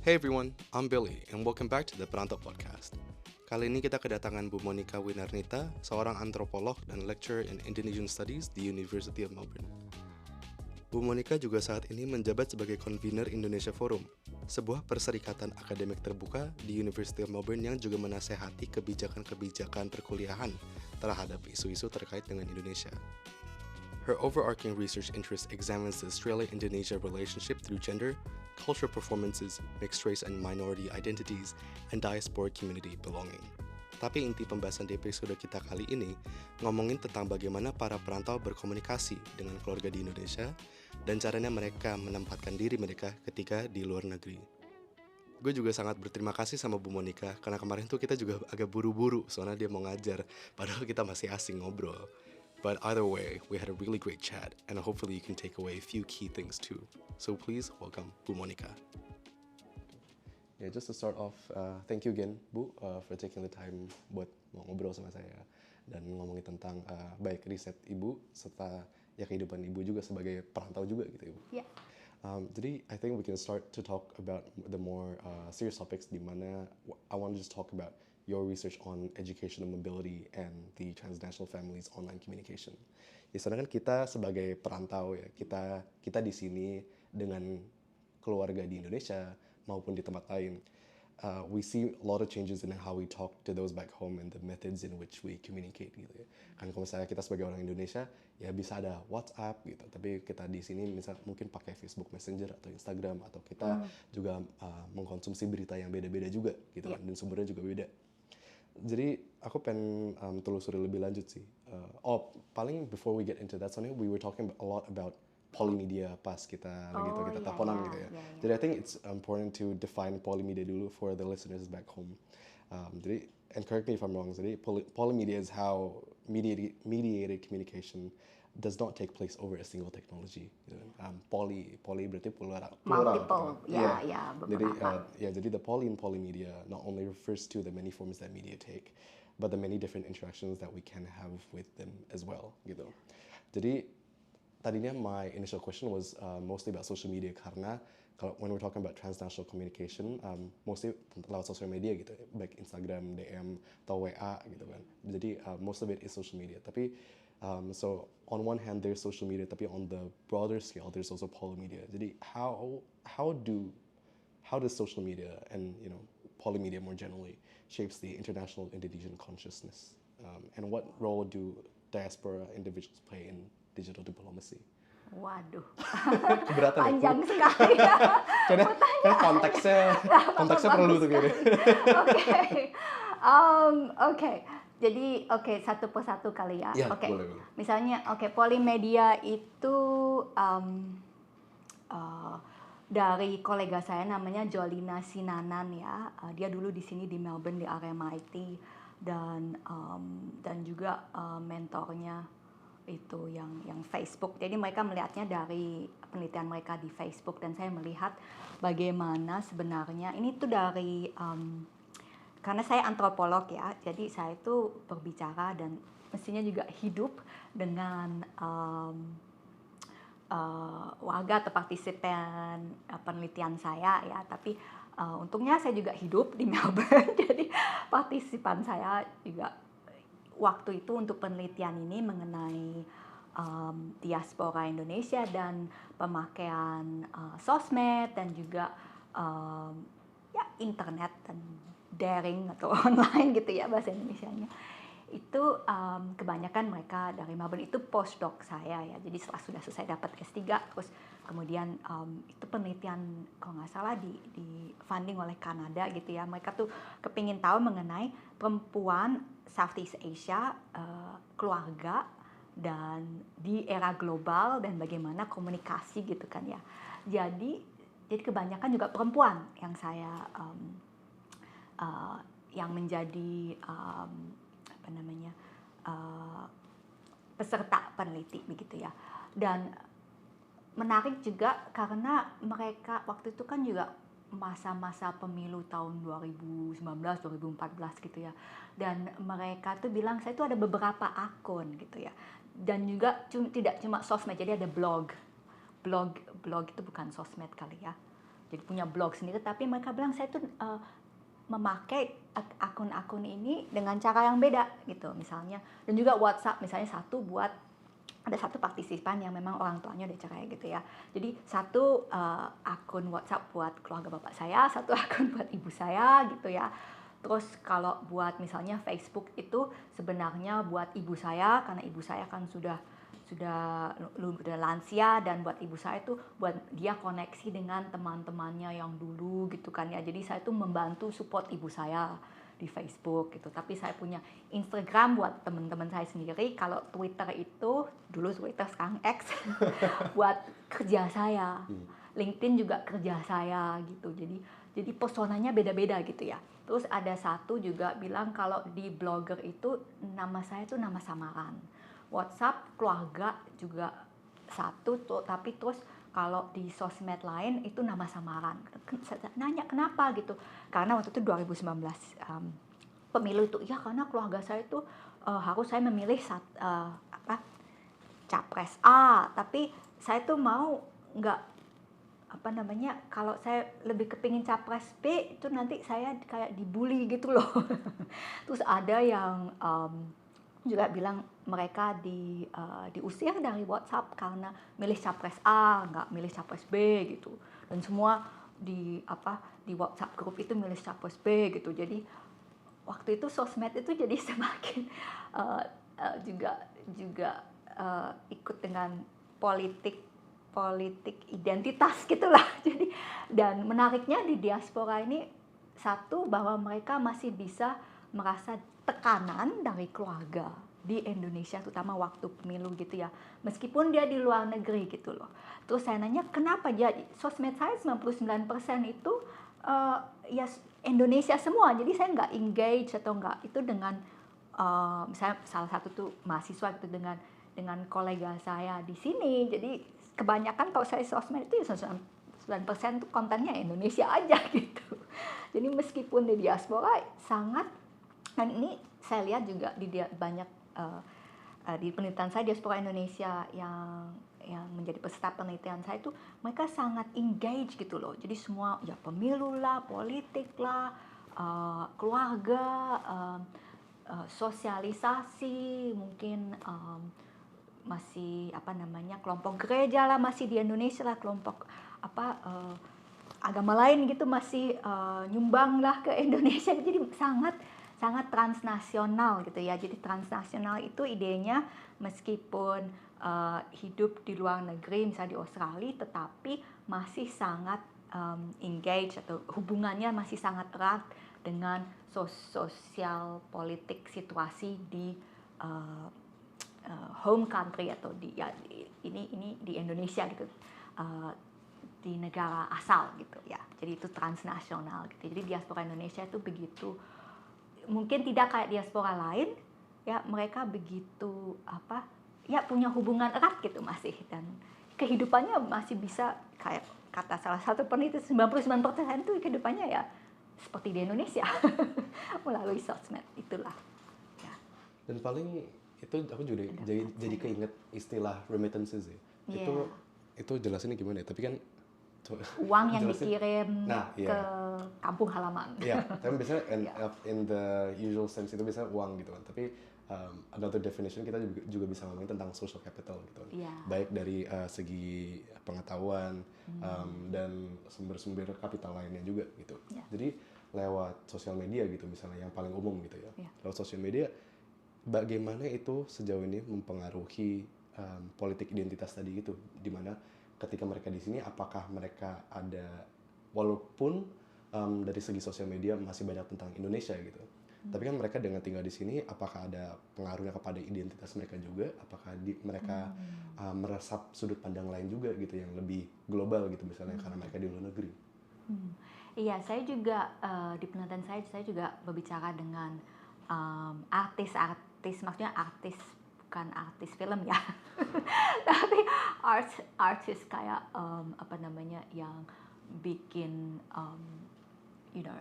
Hey everyone, I'm Billy and welcome back to the Perantau Podcast. Kali ini kita kedatangan Bu Monica Winarnita, seorang antropolog dan lecturer in Indonesian Studies di University of Melbourne. Bu Monica juga saat ini menjabat sebagai convener Indonesia Forum, sebuah perserikatan akademik terbuka di University of Melbourne yang juga menasehati kebijakan-kebijakan perkuliahan terhadap isu-isu terkait dengan Indonesia. Her overarching research interest examines the Australia-Indonesia relationship through gender, cultural performances, mixed race and minority identities, and diasporic community belonging. Tapi inti pembahasan di episode kita kali ini ngomongin tentang bagaimana para perantau berkomunikasi dengan keluarga di Indonesia dan caranya mereka menempatkan diri mereka ketika di luar negeri. Gue juga sangat berterima kasih sama Bu Monica karena kemarin tuh kita juga agak buru-buru soalnya dia mau ngajar, padahal kita masih asing ngobrol. But either way, we had a really great chat, and hopefully you can take away a few key things too. So please welcome Bu Monica. Yeah, just to start off, thank you again, Bu, for taking the time buat ngobrol sama saya dan ngomongin tentang baik riset Ibu serta ya kehidupan Ibu juga sebagai perantau juga gitu, Ibu. Yeah. Jadi, I think we can start to talk about the more serious topics di mana I want to just talk about your research on educational mobility and the transnational families online communication. Ya, soalnya kan kita sebagai perantau ya, kita di sini dengan keluarga di Indonesia maupun di tempat lain. We see a lot of changes in how we talk to those back home and the methods in which we communicate gitu ya. Kan kalau misalnya kita sebagai orang Indonesia ya bisa ada WhatsApp gitu, tapi kita di sini misal mungkin pakai Facebook Messenger atau Instagram atau kita juga mengkonsumsi berita yang beda-beda juga gitu kan, dan sumbernya juga beda. Jadi aku pengen telusuri lebih lanjut sih. Paling before we get into that, soalnya we were talking a lot about polymedia pas kita teleponan gitu ya. Jadi I think it's important to define polymedia dulu for the listeners back home. Jadi, and correct me if I'm wrong, jadi polymedia is how mediated communication does not take place over a single technology. Poly berarti plural. Multiple, Jadi the poly in polymedia not only refers to the many forms that media take, but the many different interactions that we can have with them as well. Gitu. Jadi tadinya my initial question was mostly about social media karena when we're talking about transnational communication, mostly lewat social media gitu, baik Instagram, DM, atau WA gitu kan. Jadi most of it is social media. Tapi so on one hand there's social media, tapi on the broader scale there's also polymedia. Jadi how does social media and polymedia more generally shapes the international Indonesian consciousness, and what role do diaspora individuals play in digital diplomacy? Waduh, Keberatan panjang sekali ya. Karena konteksnya perlu tuh kayaknya. Oke. Jadi satu persatu kali ya. Ya, Oke. boleh. Misalnya polymedia itu dari kolega saya namanya Jolina Sinanan ya. Dia dulu di sini di Melbourne di RMIT dan juga mentornya itu yang Facebook. Jadi mereka melihatnya dari penelitian mereka di Facebook dan saya melihat bagaimana sebenarnya ini tuh dari karena saya antropolog ya, jadi saya itu berbicara dan mestinya juga hidup dengan warga atau partisipan penelitian saya ya, tapi untungnya saya juga hidup di Melbourne, jadi partisipan saya juga waktu itu untuk penelitian ini mengenai diaspora Indonesia dan pemakaian sosmed dan juga internet dan daring atau online gitu ya bahasa Indonesianya. Itu kebanyakan mereka dari Melbourne, itu postdoc saya ya. Jadi setelah sudah selesai dapat S3 terus kemudian itu penelitian kalau nggak salah di funding oleh Kanada gitu ya. Mereka tuh kepingin tahu mengenai perempuan Southeast Asia, keluarga dan di era global dan bagaimana komunikasi gitu kan ya. Jadi kebanyakan juga perempuan yang saya yang menjadi peserta peneliti begitu ya. Dan menarik juga karena mereka waktu itu kan juga masa-masa pemilu tahun 2019 2014 gitu ya. Dan mereka tuh bilang saya tuh ada beberapa akun gitu ya. Dan juga tidak cuma sosmed, jadi ada blog itu bukan sosmed kali ya. jadi punya blog sendiri, tapi mereka bilang saya tuh memakai akun-akun ini dengan cara yang beda gitu misalnya. Dan juga WhatsApp misalnya ada satu partisipan yang memang orang tuanya udah cerai gitu ya. Jadi satu akun WhatsApp buat keluarga bapak saya, satu akun buat ibu saya gitu ya. Terus kalau buat misalnya Facebook itu sebenarnya buat ibu saya, karena ibu saya kan sudah lansia, dan buat ibu saya itu buat dia koneksi dengan teman-temannya yang dulu gitu kan ya. Jadi saya tuh membantu support ibu saya di Facebook gitu. Tapi saya punya Instagram buat teman-teman saya sendiri. Kalau Twitter itu dulu Twitter, sekarang X buat kerja saya. LinkedIn juga kerja saya gitu. Jadi personanya beda-beda gitu ya. Terus ada satu juga bilang kalau di blogger itu nama saya tuh nama samaran. WhatsApp keluarga juga satu tuh, tapi terus kalau di sosmed lain itu nama samaran. Nanya kenapa gitu. Karena waktu itu 2019 pemilu itu, ya karena keluarga saya itu harus saya memilih capres A, tapi saya tuh mau nggak kalau saya lebih kepingin capres B itu nanti saya kayak dibully gitu loh. Terus ada yang juga bilang mereka diusir dari WhatsApp karena milih capres A, nggak milih capres B gitu. Dan semua di WhatsApp grup itu milih capres B gitu. Jadi waktu itu sosmed itu jadi semakin juga ikut dengan politik identitas gitulah. Jadi, dan menariknya di diaspora ini satu, bahwa mereka masih bisa merasa tekanan dari keluarga di Indonesia, terutama waktu pemilu gitu ya, meskipun dia di luar negeri gitu loh. Terus saya nanya kenapa jadi sosmed saya 99% itu ya Indonesia semua, jadi saya nggak engage atau nggak itu dengan misalnya salah satu tuh mahasiswa gitu dengan kolega saya di sini. Jadi kebanyakan kalau saya sosmed itu ya 9% tuh kontennya Indonesia aja gitu. Jadi meskipun di diaspora sangat, dan ini saya lihat juga di banyak di penelitian saya diaspora Indonesia yang menjadi peserta penelitian saya itu, mereka sangat engage gitu loh. Jadi semua ya pemilu lah, politik lah, keluarga, sosialisasi, mungkin masih kelompok gereja lah masih di Indonesia lah, kelompok agama lain gitu masih nyumbang lah ke Indonesia. Jadi sangat transnasional gitu ya. Jadi transnasional itu idenya meskipun hidup di luar negeri misalnya di Australia, tetapi masih sangat engage atau hubungannya masih sangat erat dengan sosial politik situasi di home country atau ini di Indonesia gitu, di negara asal gitu ya. Jadi itu transnasional gitu. Jadi diaspora Indonesia itu begitu, mungkin tidak kayak diaspora lain ya, mereka begitu punya hubungan erat gitu masih, dan kehidupannya masih bisa kayak kata salah satu peneliti 99% itu kehidupannya ya seperti di Indonesia melalui sosmed itulah ya. Dan paling itu aku juga jadi keinget istilah remittances ya. Yeah. Itu jelasinnya gimana ya? Tapi kan uang yang dikirim ke kampung halaman. Iya, tapi biasanya in the usual sense itu biasanya uang gitu kan. Tapi another definition kita juga bisa ngomongin tentang social capital gitu kan. Yeah. Baik dari segi pengetahuan dan sumber-sumber kapital lainnya juga gitu. Yeah. Jadi lewat sosial media gitu misalnya yang paling umum gitu ya. Yeah. Lewat sosial media, bagaimana itu sejauh ini mempengaruhi politik identitas tadi itu, dimana ketika mereka di sini apakah mereka ada, walaupun dari segi sosial media masih banyak tentang Indonesia gitu, tapi kan mereka dengan tinggal di sini apakah ada pengaruhnya kepada identitas mereka juga, apakah mereka meresap sudut pandang lain juga gitu yang lebih global gitu misalnya karena mereka di luar negeri. Iya, saya juga di penelitian saya juga berbicara dengan artis, maksudnya artis bukan artis film ya, tapi artis kayak yang bikin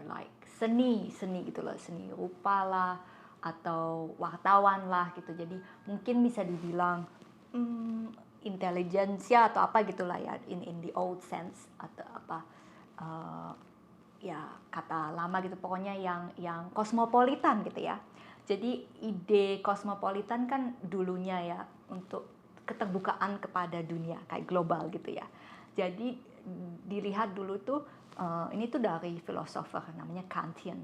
like seni gitu loh, seni rupa lah atau wartawan lah gitu. Jadi mungkin bisa dibilang intelijensia atau apa gitulah ya in the old sense atau apa ya kata lama gitu, pokoknya yang kosmopolitan gitu ya. Jadi ide kosmopolitan kan dulunya ya untuk keterbukaan kepada dunia kayak global gitu ya. Jadi dilihat dulu tuh ini tuh dari filosofer namanya Kantian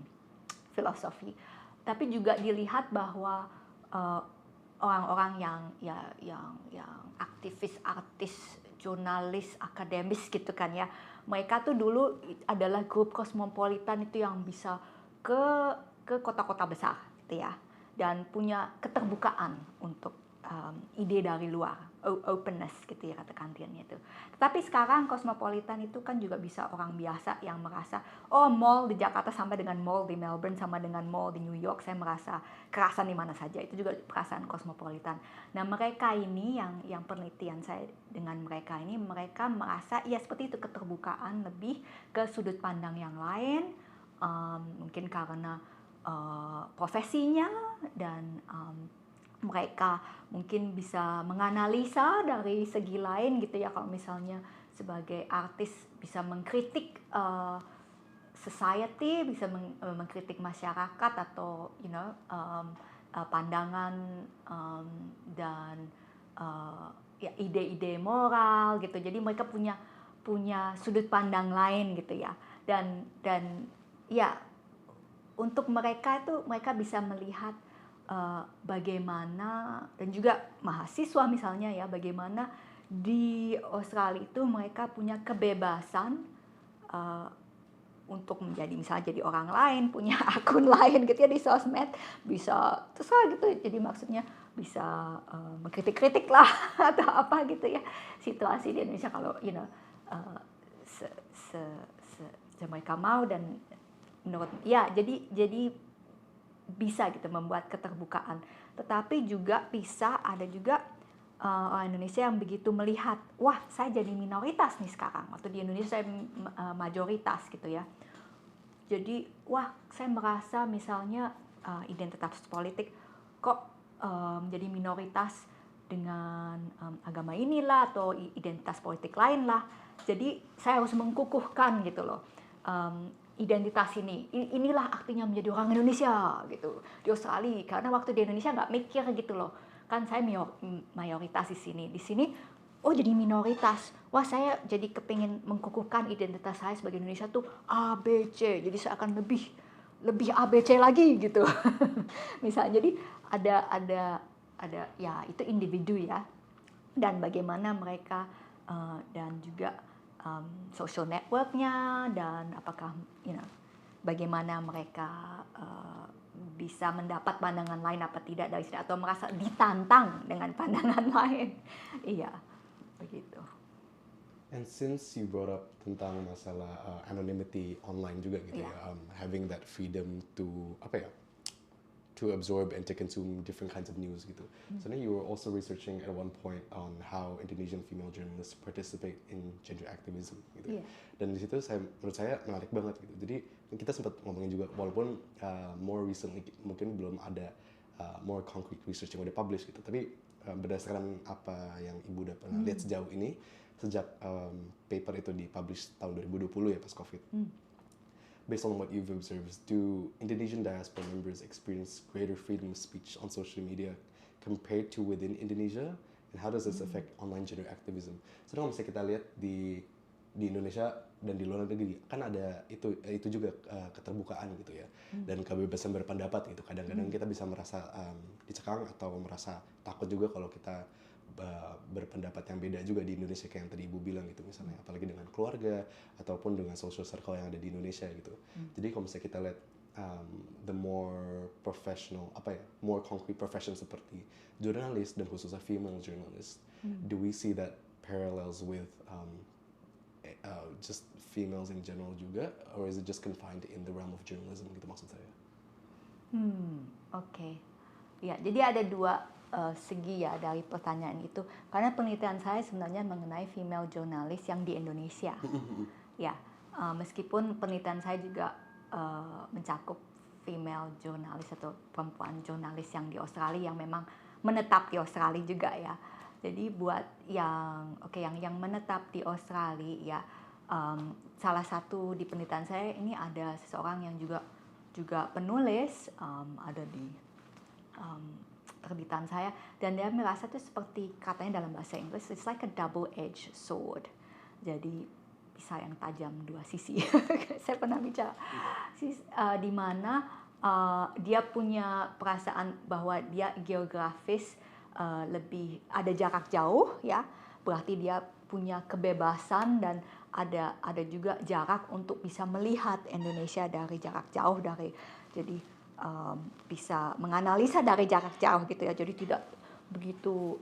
filosofi. Tapi juga dilihat bahwa orang-orang yang aktivis, artis, jurnalis, akademis gitu kan ya. Mereka tuh dulu adalah grup kosmopolitan itu yang bisa ke kota-kota besar gitu ya. Dan punya keterbukaan untuk ide dari luar, openness gitu ya kata Kantiannya itu. Tetapi sekarang kosmopolitan itu kan juga bisa orang biasa yang merasa, oh mall di Jakarta sama dengan mall di Melbourne sama dengan mall di New York, saya merasa kerasan di mana saja, itu juga perasaan kosmopolitan. Nah mereka ini yang penelitian saya dengan mereka ini, mereka merasa ya seperti itu, keterbukaan lebih ke sudut pandang yang lain, mungkin karena profesinya dan mereka mungkin bisa menganalisa dari segi lain gitu ya. Kalau misalnya sebagai artis bisa mengkritik society, bisa mengkritik masyarakat atau pandangan dan ya ide-ide moral gitu. Jadi mereka punya sudut pandang lain gitu ya. Dan ya untuk mereka itu mereka bisa melihat bagaimana, dan juga mahasiswa misalnya ya, bagaimana di Australia itu mereka punya kebebasan untuk menjadi misalnya jadi orang lain, punya akun lain gitu ya di sosmed, bisa terserah gitu. Jadi maksudnya bisa mengkritik-kritik lah atau apa gitu ya situasi di Indonesia kalau mereka mau. Dan menurut ya jadi bisa gitu membuat keterbukaan, tetapi juga bisa ada juga orang Indonesia yang begitu melihat, wah saya jadi minoritas nih sekarang, waktu di Indonesia saya majoritas gitu ya. Jadi wah saya merasa misalnya identitas politik kok jadi minoritas dengan agama inilah atau identitas politik lain lah. Jadi saya harus mengkukuhkan gitu loh. Identitas inilah artinya menjadi orang Indonesia gitu di Australia, karena waktu di Indonesia nggak mikir gitu loh, kan saya mayoritas di sini oh jadi minoritas, wah saya jadi kepingin mengkukuhkan identitas saya sebagai Indonesia tuh ABC, jadi saya akan lebih ABC lagi gitu misalnya. Jadi ada ya itu individu ya, dan bagaimana mereka dan juga social networknya, dan apakah bagaimana mereka bisa mendapat pandangan lain apa tidak dari sini, atau merasa ditantang dengan pandangan lain. Iya, begitu. And since you brought up tentang masalah anonymity online juga gitu ya, having that freedom to to absorb and to consume different kinds of news gitu. So now you were also researching at one point on how Indonesian female journalists participate in gender activism gitu. Dan di situ menurut saya menarik banget gitu. Jadi kita sempat ngomongin juga, walaupun more recently mungkin belum ada more concrete research yang udah publish gitu, tapi berdasarkan apa yang Ibu udah pernah lihat sejauh ini, sejak paper itu dipublish tahun 2020 ya pas COVID. Based on what you've observed, do Indonesian diaspora members experience greater freedom of speech on social media compared to within Indonesia? And how does this affect online gender activism? So kalau misalnya kita lihat di Indonesia dan di luar negeri, kan ada itu juga keterbukaan gitu ya, dan kebebasan berpendapat gitu. Kadang-kadang kita bisa merasa dicekang atau merasa takut juga kalau kita berpendapat yang beda juga di Indonesia, kayak yang tadi Ibu bilang gitu misalnya, apalagi dengan keluarga ataupun dengan social circle yang ada di Indonesia gitu. Jadi kalau misalnya kita lihat the more professional, more concrete profession seperti jurnalis dan khususnya female journalist, do we see that parallels with just females in general juga, or is it just confined in the realm of journalism gitu maksud saya? Oke. Ya, jadi ada dua segi ya dari pertanyaan itu, karena penelitian saya sebenarnya mengenai female journalist yang di Indonesia. Ya, meskipun penelitian saya juga mencakup female journalist atau perempuan jurnalis yang di Australia yang memang menetap di Australia juga ya. Jadi buat yang menetap di Australia ya, salah satu di penelitian saya ini ada seseorang yang juga penulis, ada di terbitan saya, dan dia merasa itu seperti katanya dalam bahasa Inggris, it's like a double-edged sword. Jadi pisau yang tajam dua sisi. Saya pernah bicara di mana dia punya perasaan bahwa dia geografis lebih ada jarak jauh, ya, berarti dia punya kebebasan dan ada juga jarak untuk bisa melihat Indonesia dari jarak jauh, jadi bisa menganalisa dari jarak jauh gitu ya, jadi tidak begitu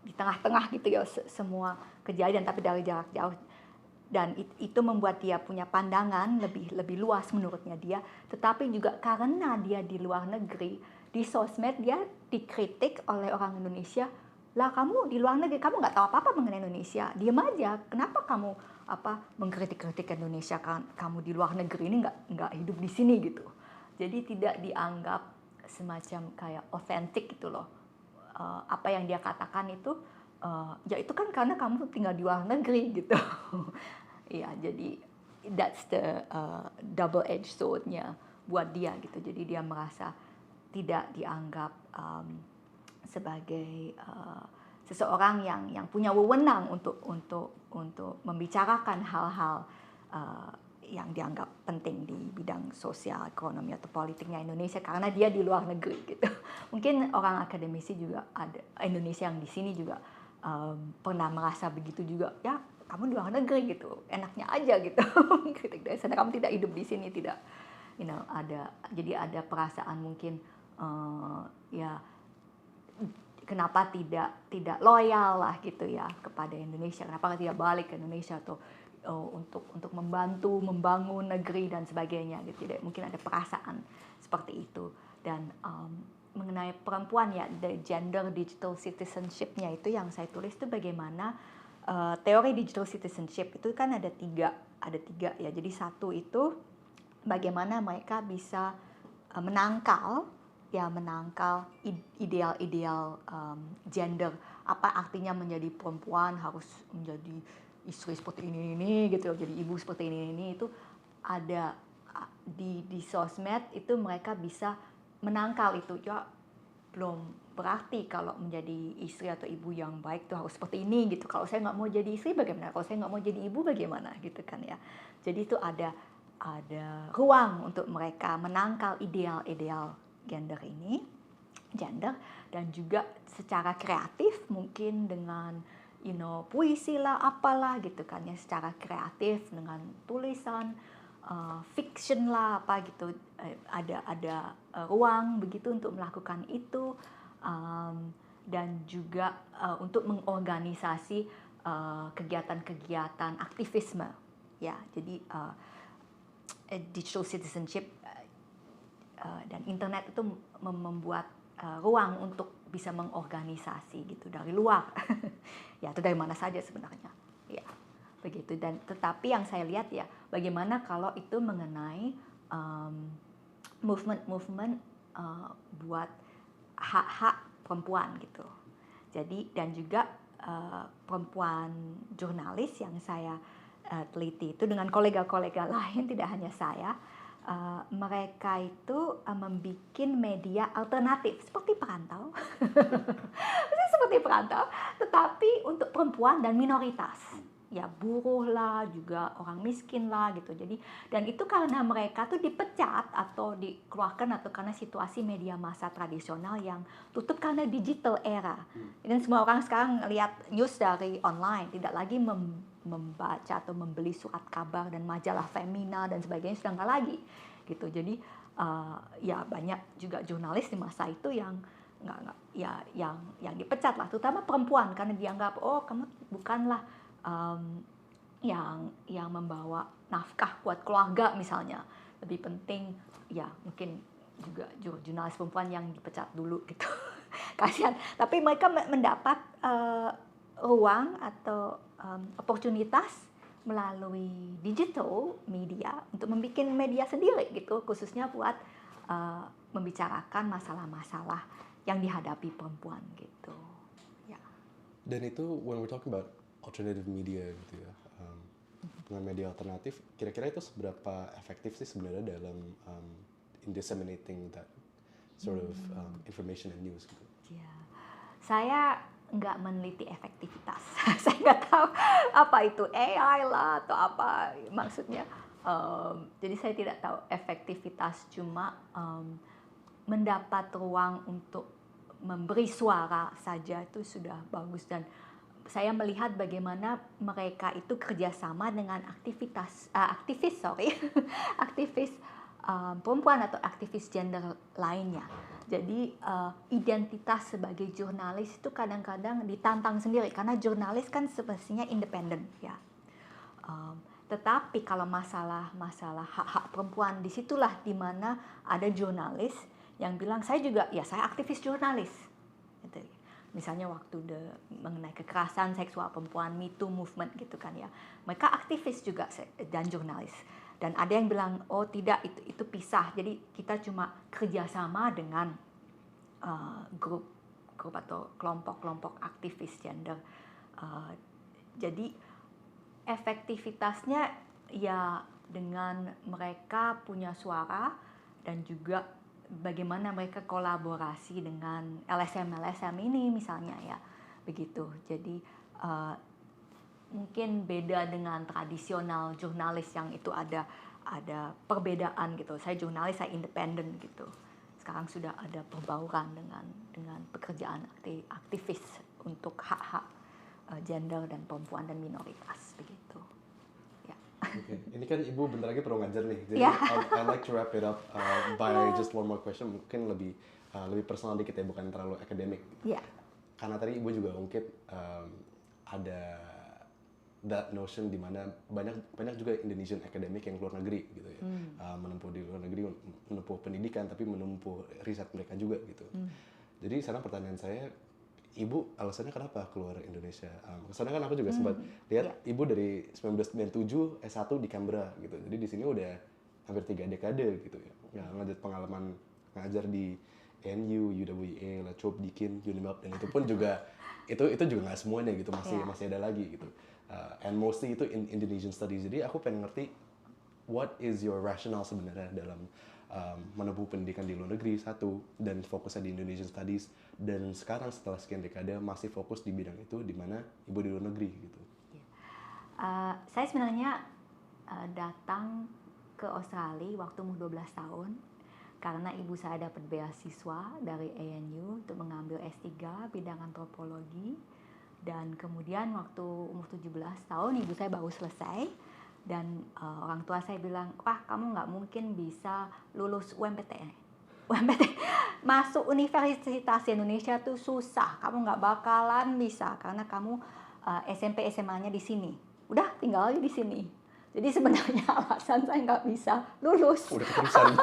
di tengah-tengah gitu ya semua kejadian, tapi dari jarak jauh, dan itu membuat dia punya pandangan lebih luas menurutnya dia. Tetapi juga karena dia di luar negeri, di sosmed dia dikritik oleh orang Indonesia, lah kamu di luar negeri kamu nggak tahu apa-apa mengenai Indonesia, diam aja, kenapa kamu mengkritik-kritik Indonesia, kan kamu di luar negeri ini nggak hidup di sini gitu. Jadi tidak dianggap semacam kayak otentik gitu loh. Apa yang dia katakan itu ya itu kan karena kamu tinggal di luar negeri gitu. Ya, jadi that's the double edged sword-nya buat dia gitu. Jadi dia merasa tidak dianggap sebagai seseorang yang punya wewenang untuk membicarakan hal-hal yang dianggap penting di bidang sosial, ekonomi atau politiknya Indonesia karena dia di luar negeri gitu. Mungkin orang akademisi juga ada Indonesia yang di sini juga pernah merasa begitu juga, ya kamu di luar negeri gitu, enaknya aja gitu. Kritik dari sana, kamu tidak hidup di sini, tidak, jadi ada perasaan mungkin ya kenapa tidak loyal lah gitu ya kepada Indonesia, kenapa tidak balik ke Indonesia atau untuk membantu membangun negeri dan sebagainya gitu. Jadi mungkin ada perasaan seperti itu. Dan mengenai perempuan ya, the gender digital citizenship-nya itu yang saya tulis itu bagaimana teori digital citizenship itu kan ada tiga ya. Jadi satu itu bagaimana mereka bisa menangkal ideal-ideal gender. Apa artinya menjadi perempuan, harus menjadi istri seperti ini gitu, jadi ibu seperti ini itu ada di sosmed itu mereka bisa menangkal itu. Ya belum berarti kalau menjadi istri atau ibu yang baik tuh harus seperti ini gitu. Kalau saya nggak mau jadi istri bagaimana? Kalau saya nggak mau jadi ibu bagaimana gitu kan ya. Jadi itu ada ruang untuk mereka menangkal ideal gender, dan juga secara kreatif mungkin dengan puisi lah apalah gitu kan ya, secara kreatif dengan tulisan fiction lah apa gitu, ada ruang begitu untuk melakukan itu, dan juga untuk mengorganisasi kegiatan-kegiatan aktivisme ya. Jadi digital citizenship dan internet itu membuat ruang untuk bisa mengorganisasi gitu dari luar. Ya, itu dari mana saja sebenarnya. Ya, begitu. Dan tetapi yang saya lihat ya, bagaimana kalau itu mengenai movement buat hak-hak perempuan gitu. Jadi dan juga perempuan jurnalis yang saya teliti itu dengan kolega-kolega lain, tidak hanya saya. Mereka itu membuat media alternatif seperti Perantau, tetapi untuk perempuan dan minoritas, ya buruh lah, juga orang miskin lah gitu. Jadi dan itu karena mereka tuh dipecat atau dikeluarkan atau karena situasi media massa tradisional yang tutup karena digital era. Dan semua orang sekarang lihat news dari online, tidak lagi membaca atau membeli surat kabar dan majalah Femina dan sebagainya, sudah nggak lagi gitu. Jadi ya banyak juga jurnalis di masa itu yang yang dipecat lah, terutama perempuan, karena dianggap kamu bukanlah yang membawa nafkah buat keluarga misalnya, lebih penting ya mungkin juga jurnalis perempuan yang dipecat dulu gitu. Kasihan, tapi mereka mendapat ruang atau oportunitas melalui digital media untuk membuat media sendiri gitu, khususnya buat membicarakan masalah-masalah yang dihadapi perempuan gitu. Ya. Dan itu when we're talking about alternative media gitu ya, dengan media alternatif, kira-kira itu seberapa efektif sih sebenarnya dalam in disseminating that sort of information and news gitu? Ya, saya nggak meneliti efektivitas. Saya nggak tahu apa itu AI lah atau apa maksudnya. Jadi saya tidak tahu efektivitas, cuma mendapat ruang untuk memberi suara saja itu sudah bagus, dan saya melihat bagaimana mereka itu kerjasama dengan aktivis aktivis perempuan atau aktivis gender lainnya. Jadi identitas sebagai jurnalis itu kadang-kadang ditantang sendiri karena jurnalis kan semestinya independen ya. Tetapi kalau masalah hak-hak perempuan, disitulah dimana ada jurnalis yang bilang saya aktivis jurnalis. Gitu. Misalnya waktu mengenai kekerasan seksual perempuan, Me Too movement gitu kan ya. Mereka aktivis juga dan jurnalis. Dan ada yang bilang, oh tidak, itu pisah. Jadi kita cuma kerjasama dengan grup atau kelompok-kelompok aktivis gender. Jadi efektivitasnya ya dengan mereka punya suara dan juga bagaimana mereka kolaborasi dengan LSM ini misalnya ya, begitu. Jadi mungkin beda dengan tradisional jurnalis yang itu ada perbedaan gitu. Saya jurnalis, saya independen gitu. Sekarang sudah ada perbauran dengan pekerjaan aktivis untuk hak-hak gender dan perempuan dan minoritas begitu. Okay. Ini kan Ibu bentar lagi perlu ngajar nih, jadi Yeah. I'd like to wrap it up by just one more question, mungkin lebih personal dikit ya, bukan terlalu akademik. Yeah. Karena tadi Ibu juga ungkit ada that notion di mana banyak juga Indonesian academic yang keluar negeri gitu ya, menempuh di luar negeri, menempuh pendidikan tapi menempuh riset mereka juga gitu. Jadi sekarang pertanyaan saya, Ibu alasannya kenapa keluar Indonesia? Soalnya kan aku juga sempat lihat Ibu dari 1997 S1 di Canberra gitu. Jadi di sini udah hampir 3 dekade gitu ya. Ngajak pengalaman ngajar di ANU, UWA, La Trobe, Deakin, Unimap, dan itu pun juga itu juga nggak semuanya gitu, masih ada lagi gitu. And mostly itu in Indonesian studies. Jadi aku pengen ngerti what is your rationale sebenarnya dalam menempuh pendidikan di luar negeri satu, dan fokusnya di Indonesian Studies, dan sekarang setelah sekian dekade masih fokus di bidang itu di mana Ibu di luar negeri gitu. Saya sebenarnya datang ke Australia waktu umur 12 tahun karena ibu saya dapat beasiswa dari ANU untuk mengambil S3 bidang antropologi, dan kemudian waktu umur 17 tahun ibu saya baru selesai. Dan orang tua saya bilang, wah kamu nggak mungkin bisa lulus UMPT. Masuk Universitas Indonesia tuh susah, kamu nggak bakalan bisa karena kamu SMP SMA-nya di sini. Udah tinggal aja di sini. Jadi sebenarnya alasan saya nggak bisa lulus. Udah keterusan.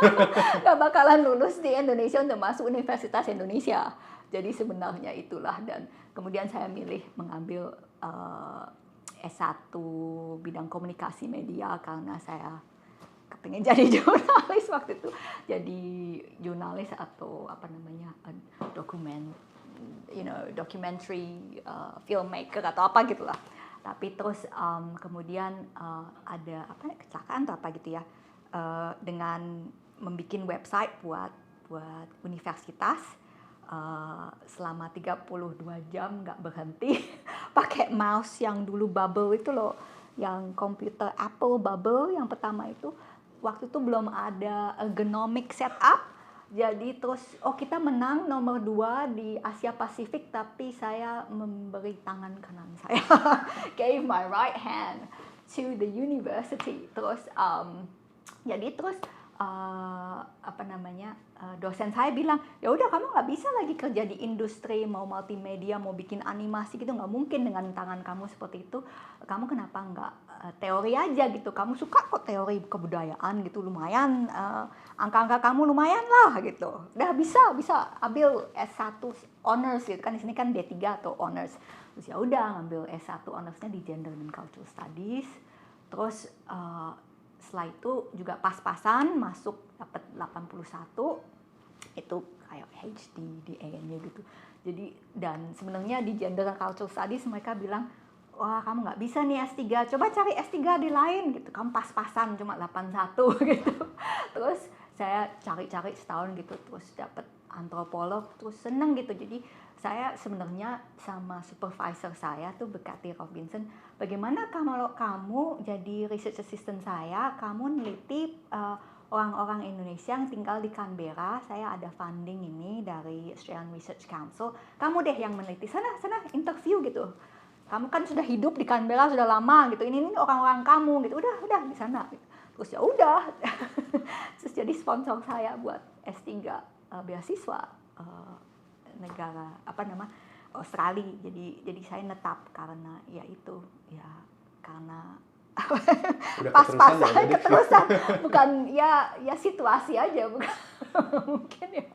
Nggak bakalan lulus di Indonesia untuk masuk Universitas Indonesia. Jadi sebenarnya itulah, dan kemudian saya milih mengambil S1 bidang komunikasi media karena saya kepengen jadi jurnalis waktu itu. Jadi jurnalis atau apa namanya, documentary filmmaker atau apa gitulah. Tapi terus kemudian ada kecelakaan atau apa gitu ya, dengan membuat website buat universitas. Selama 32 jam nggak berhenti pakai mouse yang dulu bubble itu loh, yang komputer Apple bubble yang pertama itu. Waktu itu belum ada ergonomic setup, jadi terus kita menang nomor 2 di Asia Pasifik, tapi saya memberi tangan kanan saya gave my right hand to the university. Terus jadi terus dosen saya bilang, ya udah kamu nggak bisa lagi kerja di industri, mau multimedia, mau bikin animasi gitu, nggak mungkin dengan tangan kamu seperti itu. Kamu kenapa nggak teori aja gitu, kamu suka kok teori kebudayaan gitu, lumayan angka-angka kamu lumayan lah gitu. Udah bisa ambil S1 honors gitu kan, di sini kan D3 atau honors. Terus ya udah ngambil S1 honorsnya di Gender and Cultural Studies. Terus setelah itu juga pas-pasan masuk dapat 81, itu kayak HD di ANU gitu. Jadi dan sebenarnya di Gender and Cultural Studies mereka bilang, wah kamu nggak bisa nih S3, coba cari S3 di lain gitu, kamu pas-pasan cuma 81 gitu. Terus saya cari-cari setahun gitu, terus dapet antropolog, terus seneng gitu. Jadi saya sebenarnya sama supervisor saya tuh Bekati Robinson, bagaimana kalau kamu jadi research assistant saya, kamu neliti orang-orang Indonesia yang tinggal di Canberra, saya ada funding ini dari Australian Research Council, kamu deh yang meneliti, sana interview gitu. Kamu kan sudah hidup di Canberra sudah lama gitu, ini orang-orang kamu gitu, udah di sana gitu. Terus ya udah terus jadi sponsor saya buat S3 beasiswa negara Australia. Jadi saya netap karena ya itu ya karena pas-pasan keterusan, bukan ya situasi aja, bukan mungkin ya.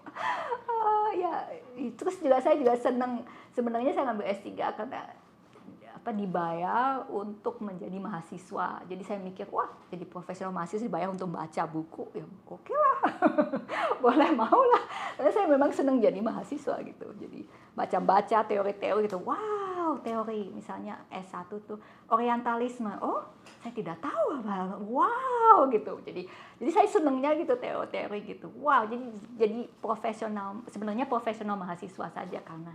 Terus juga saya juga senang, sebenarnya saya ngambil S3 karena dibayar untuk menjadi mahasiswa. Jadi saya mikir, wah jadi profesional mahasiswa dibayar untuk baca buku, ya oke lah, boleh mau lah. Karena saya memang senang jadi mahasiswa gitu. Jadi baca-baca teori-teori gitu, wow teori misalnya S1 tuh orientalisme, oh saya tidak tahu apa, wow gitu. Jadi saya senangnya gitu teori-teori gitu, wow jadi profesional, sebenarnya profesional mahasiswa saja karena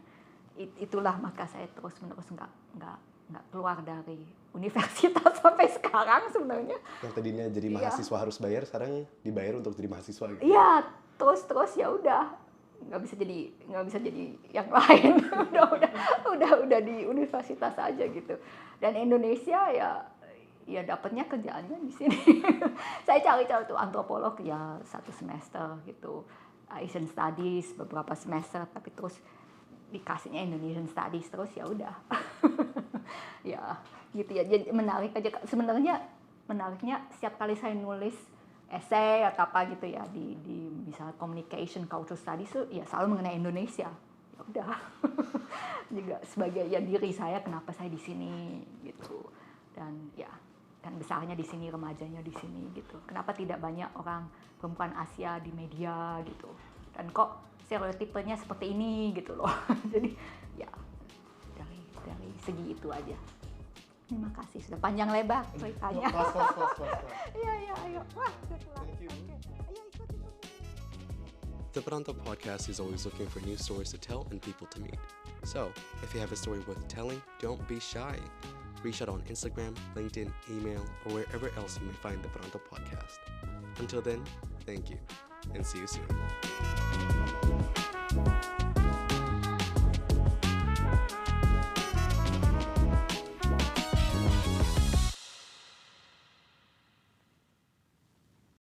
itulah maka saya terus-menerus nggak keluar dari universitas sampai sekarang sebenarnya. Yang tadinya jadi mahasiswa harus bayar, sekarang dibayar untuk jadi mahasiswa gitu. Iya, terus ya udah nggak bisa jadi yang lain. udah di universitas aja gitu. Dan Indonesia ya dapatnya kerjaannya di sini. Saya cari-cari tuh antropolog ya 1 semester gitu, Asian Studies beberapa semester, tapi terus dikasihnya Indonesian Studies terus ya udah. Ya gitu ya, jadi menarik aja sebenarnya. Menariknya setiap kali saya nulis essay atau apa gitu ya di misalnya communication culture studies tuh ya selalu mengenai Indonesia. Ya udah. Juga sebagai ya diri saya, kenapa saya di sini gitu, dan ya kan besarnya di sini, remajanya di sini gitu, kenapa tidak banyak orang perempuan Asia di media gitu, dan kok stereotipenya seperti ini gitu loh. Jadi ya dari segi itu aja. Terima kasih, sudah panjang lebar ceritanya. Iya, ayo. Wah, The Perantau Podcast is always looking for new stories to tell and people to meet. So, if you have a story worth telling, don't be shy. Reach out on Instagram, LinkedIn, email, or wherever else you may find the Perantau Podcast. Until then, thank you, and see you soon.